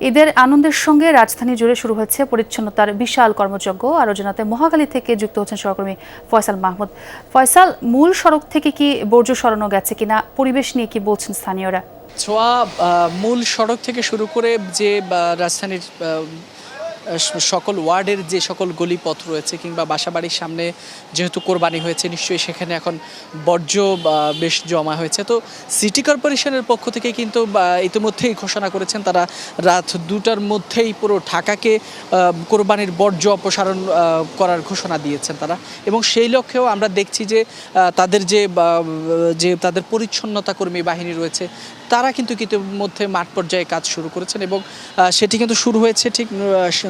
ঈদের আনন্দের সঙ্গে রাজধানী জুড়ে শুরু হয়েছে পরিচ্ছন্নতার বিশাল কর্মযজ্ঞ। আরও জানাতে মহাখালী থেকে যুক্ত হচ্ছেন সহকর্মী ফয়সাল মাহমুদ। ফয়সাল, মূল সড়ক থেকে কি বর্জ্য সরানো গেছে কিনা, পরিবেশ নিয়ে কি বলছেন স্থানীয়রা? ছোয়া মূল সড়ক থেকে শুরু করে যে রাজধানীর সকল ওয়ার্ডের যে সকল গলিপথ রয়েছে কিংবা বাসাবাড়ির সামনে যেহেতু কোরবানি হয়েছে, নিশ্চয়ই সেখানে এখন বর্জ্য বেশ জমা হয়েছে। তো সিটি কর্পোরেশনের পক্ষ থেকে কিন্তু ইতিমধ্যেই ঘোষণা করেছেন তারা রাত 2টার মধ্যেই পুরো ঢাকাকে কোরবানির বর্জ্য অপসারণ করার ঘোষণা দিয়েছেন তারা। এবং সেই লক্ষ্যেও আমরা দেখছি যে তাদের যে তাদের পরিচ্ছন্নতা কর্মী বাহিনী রয়েছে তারা কিন্তু ইতিমধ্যে মাঠ পর্যায়ে কাজ শুরু করেছেন এবং সেটি কিন্তু শুরু হয়েছে ঠিক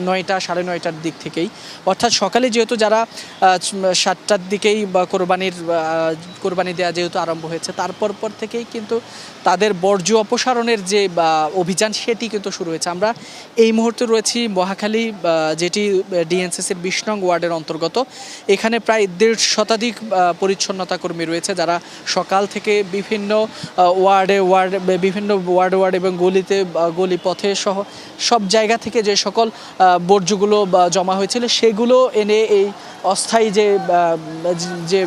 9টা সাড়ে 9টার দিক থেকেই। অর্থাৎ সকালে যেহেতু যারা 7টার দিকেই বা কোরবানি দেওয়া যেহেতু আরম্ভ হয়েছে, তারপর থেকেই কিন্তু তাদের বর্জ্য অপসারণের যে অভিযান সেটি কিন্তু শুরু হয়েছে। আমরা এই মুহূর্তে রয়েছি মহাখালী, যেটি ডিএনসিসির 20 নং ওয়ার্ডের অন্তর্গত। এখানে প্রায় 1.5 শতাধিক পরিচ্ছন্নতা কর্মী রয়েছে যারা সকাল থেকে বিভিন্ন ওয়ার্ড এবং গলিপথে সহ সব জায়গা থেকে যে সকল বর্জ্যগুলো যমা হয়েছিল সেগুলো এনে এই অস্থায়ী যে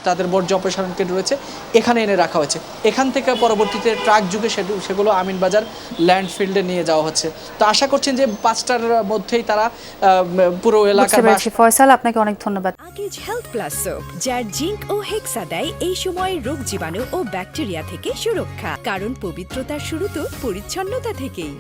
তাদের বর্জ্য অপসারণ কেন্দ্র রয়েছে এখানে এনে রাখা হয়েছে। এখান থেকে পরবর্তীতে ট্রাক যুগে সেগুলো আমিনবাজার ল্যান্ডফিল্ডে নিয়ে যাওয়া হচ্ছে। তো আশা করছেন যে 5টার মধ্যেই তারা পুরো এলাকার। ফয়সাল, আপনাকে অনেক ধন্যবাদ। আগেজ হেলথ প্লাস সোপ, যার জিঙ্ক ও হেক্সা দেয় এই সময় রোগ জীবাণু ও ব্যাকটেরিয়া থেকে সুরক্ষা, কারণ পবিত্রতার শুরু তো পরিচ্ছন্নতা থেকেই।